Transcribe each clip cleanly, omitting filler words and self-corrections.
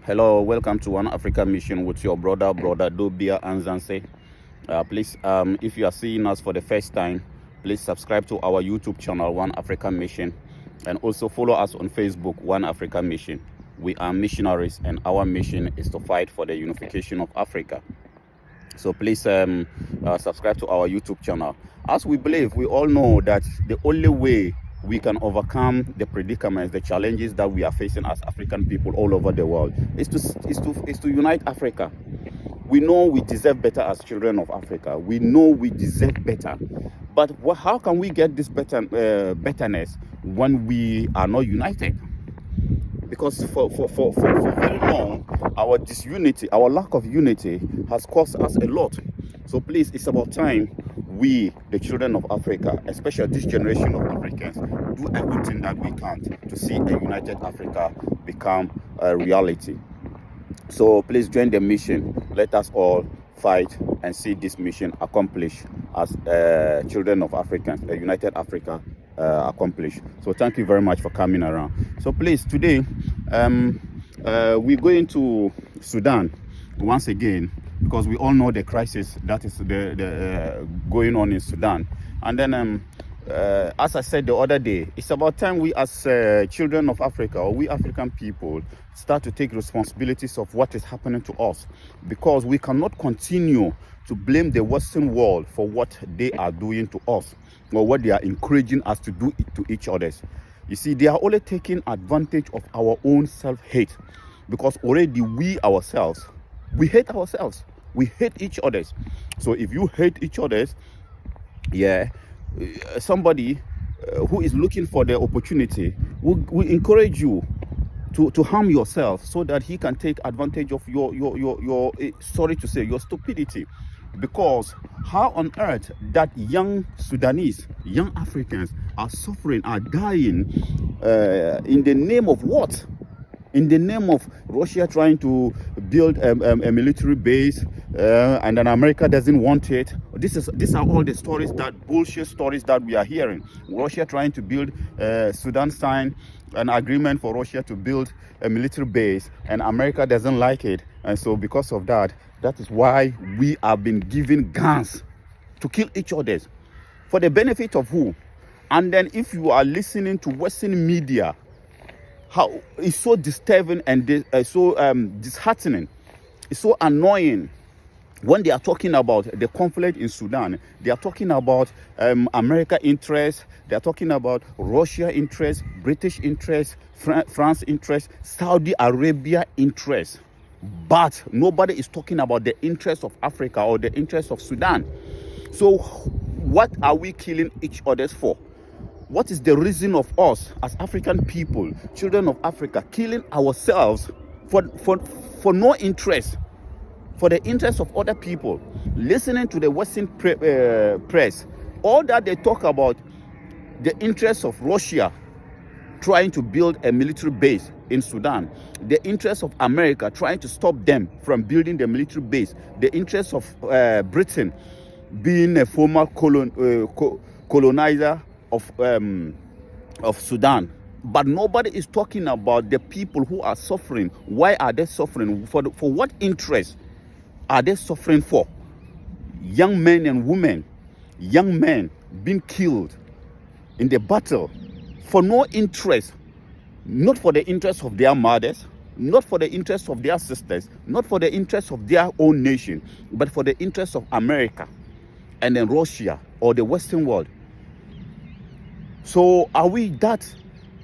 Hello, welcome to One Africa Mission with your brother Dobia Anzanse. Please, if you are seeing us for the first time, please subscribe to our YouTube channel, One Africa Mission, and also follow us on Facebook, One Africa Mission. We are missionaries, and our mission is to fight for the unification of Africa. So please subscribe to our YouTube channel. As we believe, we all know that the only way we can overcome the predicaments, the challenges that we are facing as African people all over the world is to unite Africa. We know we deserve better as children of Africa. We know we deserve better. But how can we get this betterness when we are not united? Because for very long, our disunity, our lack of unity has cost us a lot. So please, it's about time we, the children of Africa, especially this generation of Africans, do everything that we can to see a united Africa become a reality. So please join the mission. Let us all fight and see this mission accomplished as children of Africans, a united Africa accomplished. So thank you very much for coming around. So please, today we're going to Sudan once again, because we all know the crisis that is going on in Sudan. And then as I said the other day, it's about time we as children of Africa, or we African people, start to take responsibilities of what is happening to us, because we cannot continue to blame the Western world for what they are doing to us, or what they are encouraging us to do to each other. You see, they are only taking advantage of our own self-hate, because already we ourselves, we hate ourselves. We hate each other. So if you hate each other, somebody who is looking for the opportunity will encourage you to harm yourself, so that he can take advantage of your sorry to say, your stupidity. Because how on earth that young Sudanese, young Africans are suffering, are dying in the name of what? In the name of Russia trying to build a military base, and then America doesn't want it. These are all the stories, that bullshit stories that we are hearing. Russia trying to build, Sudan signed an agreement for Russia to build a military base, and America doesn't like it. And so because of that, that is why we have been given guns to kill each other. For the benefit of who? And then if you are listening to Western media, how it's so disturbing and so disheartening, it's so annoying when they are talking about the conflict in Sudan. They are talking about America interest, they are talking about Russia interest, British interest, France interest, Saudi Arabia interest. But nobody is talking about the interest of Africa or the interest of Sudan. So what are we killing each other for? What is the reason of us as African people, children of Africa, killing ourselves for no interest, for the interest of other people? Listening to the Western press, all that they talk about, the interest of Russia trying to build a military base in Sudan, the interest of America trying to stop them from building the military base, the interest of Britain being a former colonizer of Sudan. But nobody is talking about the people who are suffering. Why are they suffering? For what interest are they suffering for? Young men and women, young men being killed in the battle for no interest, not for the interest of their mothers, not for the interest of their sisters, not for the interest of their own nation, but for the interest of America and then Russia or the Western world. So are we that,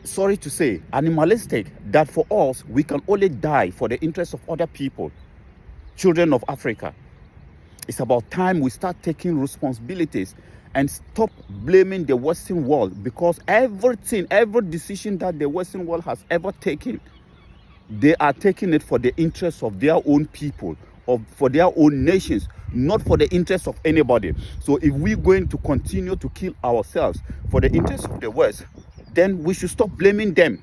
sorry to say, animalistic, that for us we can only die for the interest of other people, children of Africa? It's about time we start taking responsibilities and stop blaming the Western world, because every decision that the Western world has ever taken, they are taking it for the interests of their own people, or for their own nations, not for the interest of anybody. So if we're going to continue to kill ourselves for the interest of the West, then we should stop blaming them.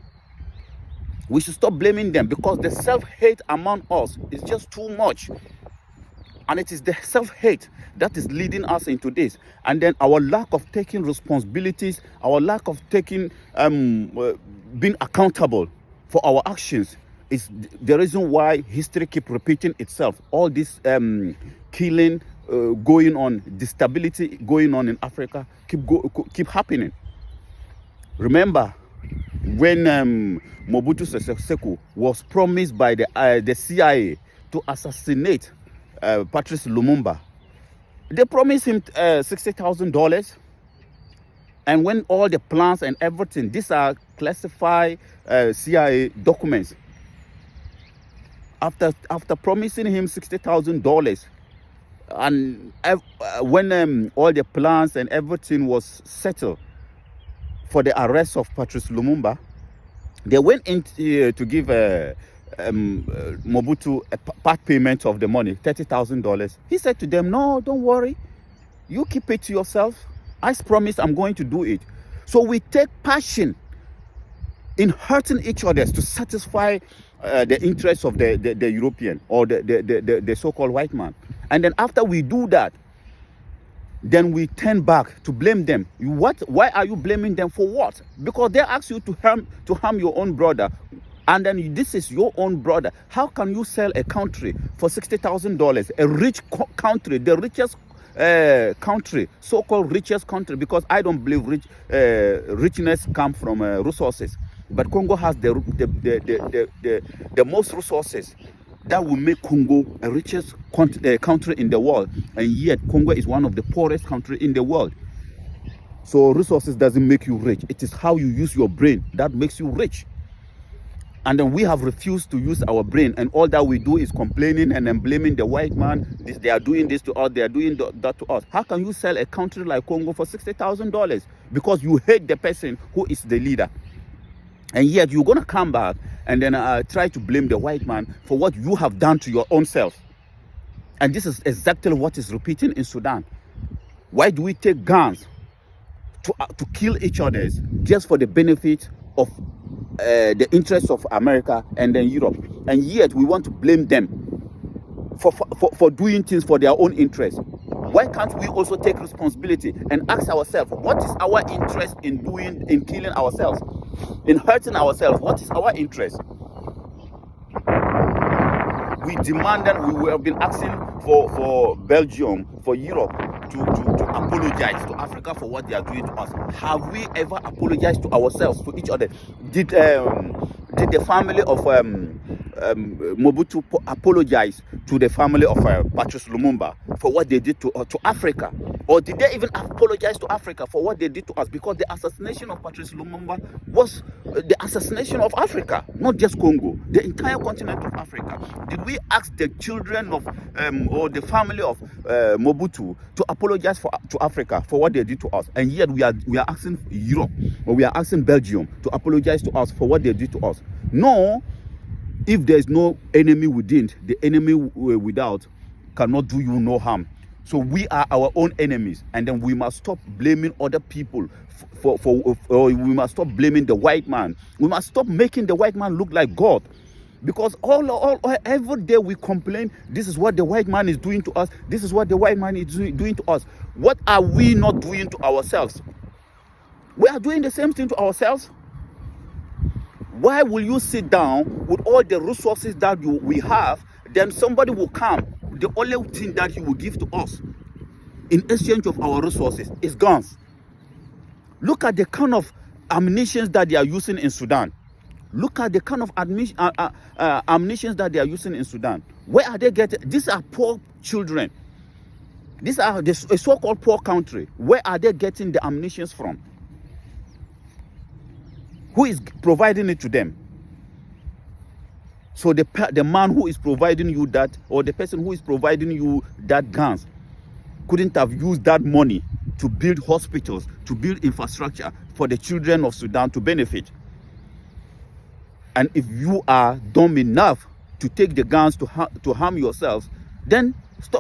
We should stop blaming them, because the self-hate among us is just too much. And it is the self-hate that is leading us into this. And then our lack of taking responsibilities, our lack of taking being accountable for our actions is the reason why history keep repeating itself. All this killing going on, the stability going on in Africa keep happening. Remember when Mobutu Sese Seko was promised by the CIA to assassinate Patrice Lumumba. They promised him $60,000. And when all the plans and everything, these are classified CIA documents. After promising him $60,000, and when all the plans and everything was settled for the arrest of Patrice Lumumba, they went in to give Mobutu a part payment of the money, $30,000. He said to them, no, don't worry. You keep it to yourself. I promise I'm going to do it. So we take passion in hurting each other to satisfy the interests of the European or the so-called white man. And then after we do that, then we turn back to blame them. Why are you blaming them for what? Because they ask you to harm your own brother, and then this is your own brother. How can you sell a country for $60,000? A rich country, the richest country, so-called richest country, because I don't believe richness comes from resources. But Congo has the most resources that will make Congo a richest country in the world, and yet Congo is one of the poorest countries in the world. So resources doesn't make you rich. It is how you use your brain that makes you rich. And then we have refused to use our brain, and all that we do is complaining and then blaming the white man. They are doing this to us, they are doing that to us. How can you sell a country like Congo for $60,000? Because you hate the person who is the leader. And yet you're going to come back and then try to blame the white man for what you have done to your own self. And this is exactly what is repeating in Sudan. Why do we take guns to kill each other just for the benefit of the interests of America and then Europe? And yet we want to blame them for doing things for their own interest. Why can't we also take responsibility and ask ourselves, what is our interest in killing ourselves, in hurting ourselves? What is our interest? We demand that we have been asking for Belgium, for Europe to apologize to Africa for what they are doing to us. Have we ever apologized to ourselves, to each other? Did the family of Mobutu apologize to the family of Patrice Lumumba for what they did to Africa? Or did they even apologize to Africa for what they did to us? Because the assassination of Patrice Lumumba was the assassination of Africa, not just Congo, the entire continent of Africa. Did we ask the children of or the family of Mobutu to apologize to Africa for what they did to us? And yet we are asking Europe, or we are asking Belgium to apologize to us for what they did to us. No. If there is no enemy within, the enemy without cannot do you no harm. So we are our own enemies, and then we must stop blaming other people or we must stop blaming the white man. We must stop making the white man look like God, because every day we complain, this is what the white man is doing to us, this is what the white man is doing to us. What are we not doing to ourselves? We are doing the same thing to ourselves. Why will you sit down with all the resources that we have, then somebody will come, the only thing that he will give to us in exchange of our resources is guns? Look at the kind of ammunition that they are using in Sudan. Look at the kind of ammunition that they are using in Sudan. Where are they getting? These are poor children. These are a so-called poor country. Where are they getting the ammunition from? Who is providing it to them? So the man who is providing you that, or the person who is providing you that guns, couldn't have used that money to build hospitals, to build infrastructure for the children of Sudan to benefit. And if you are dumb enough to take the guns to harm yourselves, then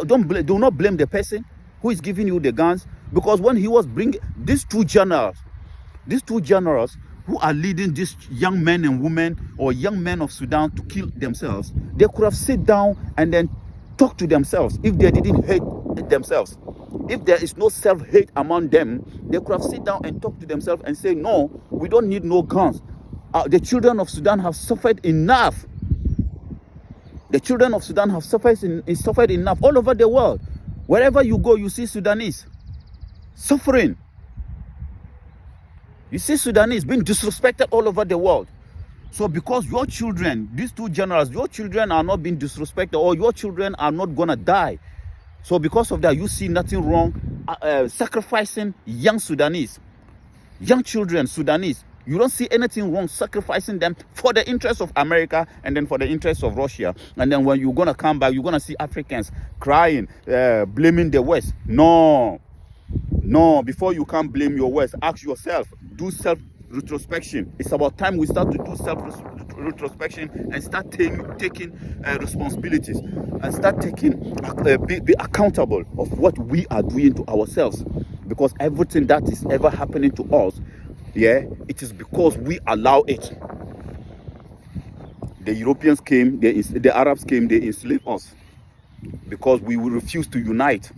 do not blame the person who is giving you the guns. Because when he was bringing these two generals who are leading these young men and women, or young men of Sudan, to kill themselves, they could have sit down and then talk to themselves. If they didn't hate themselves, if there is no self-hate among them, they could have sit down and talk to themselves and say, no, we don't need no guns. The children of Sudan have suffered enough. The children of Sudan have suffered enough all over the world. Wherever you go, you see Sudanese suffering. You see Sudanese being disrespected all over the world. So because your children, these two generals, your children are not being disrespected, or your children are not going to die. So because of that, you see nothing wrong sacrificing young Sudanese, young children Sudanese. You don't see anything wrong sacrificing them for the interest of America and then for the interest of Russia. And then when you're going to come back, you're going to see Africans crying, blaming the West. No, before you can blame your West, ask yourself, do self-retrospection. It's about time we start to do self-retrospection and start taking responsibilities and start be accountable of what we are doing to ourselves. Because everything that is ever happening to us, it is because we allow it. The Europeans came, the Arabs came, they enslaved us because we refuse to unite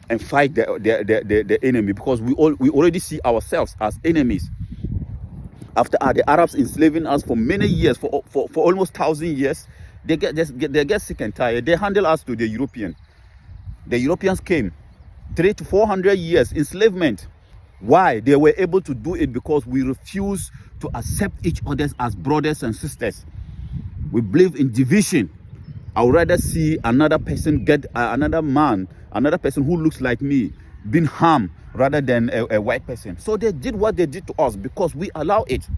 and fight the enemy, because we already see ourselves as enemies. After the Arabs enslaving us for many years, for almost 1,000 years, they get sick and tired. They handle us to the European. The Europeans came, 300 to 400 years enslavement. Why? They were able to do it because we refuse to accept each other as brothers and sisters. We believe in division. I would rather see another person get another person who looks like me being harmed rather than a white person. So they did what they did to us because we allow it.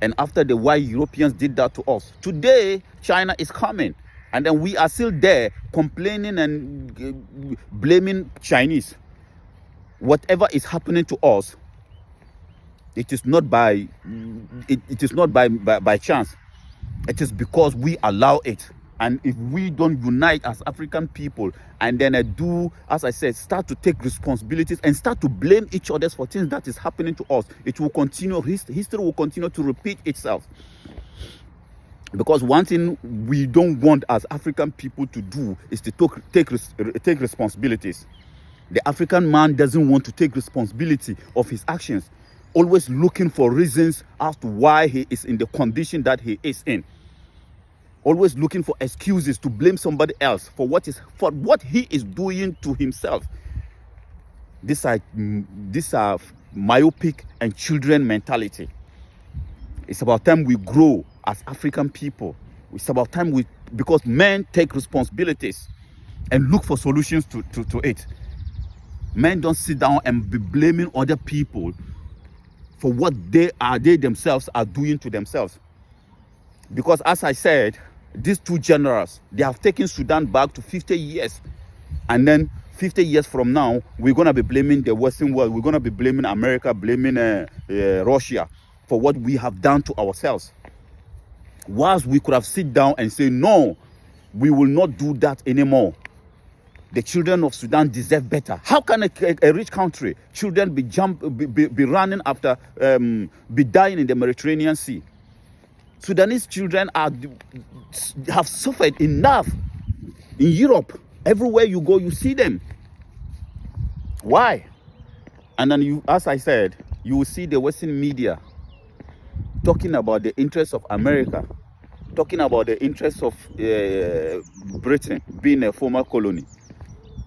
And after the white Europeans did that to us, today China is coming, and then we are still there complaining and blaming Chinese. Whatever is happening to us, it is not by chance. It is because we allow it. And if we don't unite as African people and then do, as I said, start to take responsibilities and start to blame each other for things that is happening to us, it will continue. History will continue to repeat itself. Because one thing we don't want as African people to do is to take responsibilities. The African man doesn't want to take responsibility of his actions, always looking for reasons as to why he is in the condition that he is in. Always looking for excuses to blame somebody else for what he is doing to himself. These are myopic and children mentality. It's about time we grow as African people. It's about time because men take responsibilities and look for solutions to it. Men don't sit down and be blaming other people for what they themselves are doing to themselves. Because as I said, these two generals, they have taken Sudan back to 50 years. And then 50 years from now, we're going to be blaming the Western world. We're going to be blaming America, blaming Russia for what we have done to ourselves. Whilst we could have sit down and say, no, we will not do that anymore. The children of Sudan deserve better. How can a rich country, children be running after, be dying in the Mediterranean Sea? Sudanese children have suffered enough. In Europe, everywhere you go, you see them. Why? And then as I said, you will see the Western media talking about the interests of America, talking about the interests of Britain being a former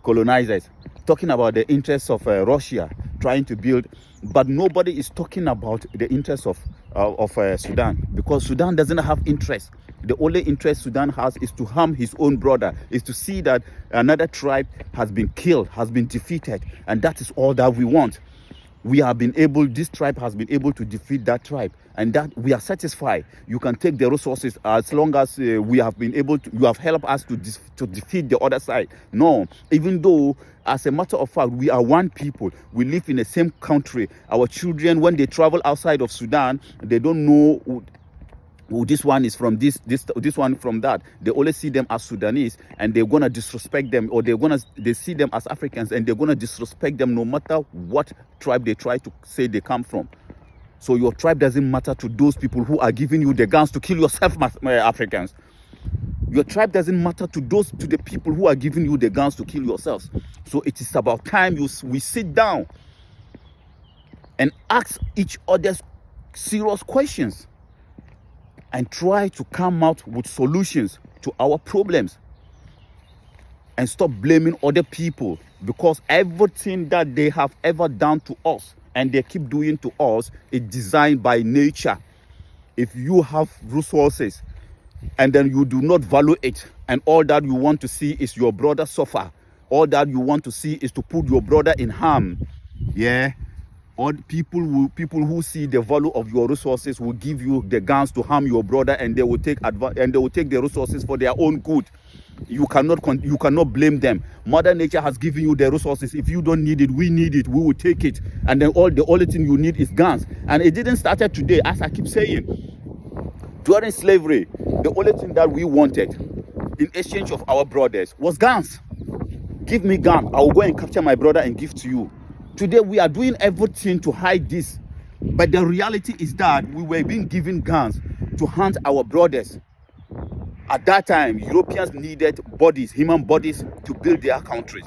colonizers, talking about the interests of Russia trying to build, but nobody is talking about the interests of Sudan, because Sudan doesn't have interest. The only interest Sudan has is to harm his own brother, is to see that another tribe has been killed, has been defeated, and that is all that we want. This tribe has been able to defeat that tribe, and that we are satisfied. You can take the resources as long as we have been able to, you have helped us to defeat the other side. No, even though as a matter of fact, we are one people. We live in the same country. Our children, when they travel outside of Sudan, they don't know this one is from this one from that. They only see them as Sudanese, and they're gonna disrespect them, or they see them as Africans, and they're gonna disrespect them no matter what tribe they try to say they come from. So your tribe doesn't matter to those people who are giving you the guns to kill yourself, Africans. Your tribe doesn't matter to the people who are giving you the guns to kill yourselves. So it is about time we sit down and ask each other serious questions and try to come out with solutions to our problems and stop blaming other people, because everything that they have ever done to us and they keep doing to us is designed by nature. If you have resources and then you do not value it, and all that you want to see is your brother suffer, all that you want to see is to put your brother in harm, yeah, all people who see the value of your resources will give you the guns to harm your brother, and they will take the resources for their own good. You cannot blame them. Mother Nature has given you the resources. If you don't need it, we need it, we will take it. And then the only thing you need is guns. And it didn't start today, as I keep saying. During slavery, the only thing that we wanted in exchange of our brothers was guns. Give me gun, I will go and capture my brother and give to you. Today we are doing everything to hide this, but the reality is that we were being given guns to hunt our brothers. At that time, Europeans needed bodies, human bodies, to build their countries,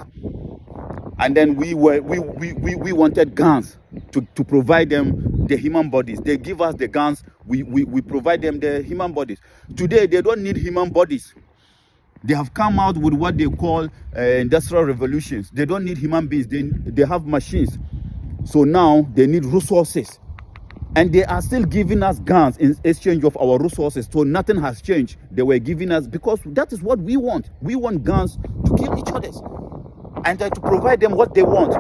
and then we wanted guns to provide them the human bodies. They give us the guns, we provide them the human bodies. Today they don't need human bodies. They have come out with what they call industrial revolutions. They don't need human beings. They have machines. So now they need resources. And they are still giving us guns in exchange of our resources. So nothing has changed. They were giving us, because that is what we want. We want guns to kill each other and to provide them what they want.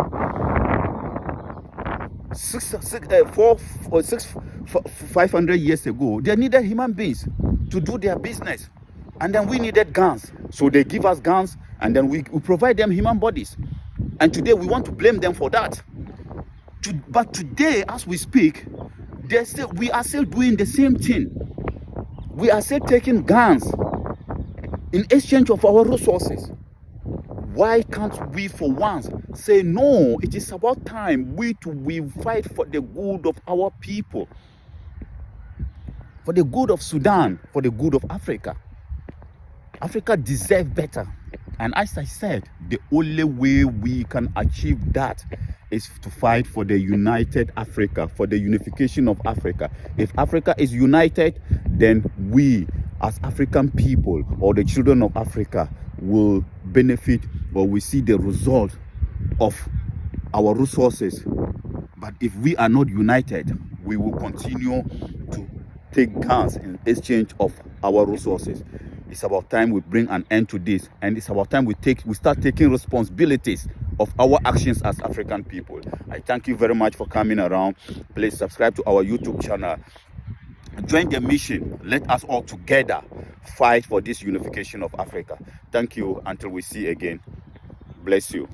500 years ago, they needed human beings to do their business. And then we needed guns. So they give us guns, and then we provide them human bodies. And today we want to blame them for that. But today, as we speak, we are still doing the same thing. We are still taking guns in exchange of our resources. Why can't we for once say, no, it is about time we fight for the good of our people, for the good of Sudan, for the good of Africa. Africa deserves better. And as I said, the only way we can achieve that is to fight for the united Africa, for the unification of Africa. If Africa is united, then we as African people, or the children of Africa, will benefit, or we see the result of our resources. But if we are not united, we will continue to take guns in exchange of our resources. It's about time we bring an end to this, and it's about time we start taking responsibilities of our actions as African people. I thank you very much for coming around. Please subscribe to our YouTube channel. Join the mission. Let us all together fight for this unification of Africa. Thank you. Until we see again. Bless you.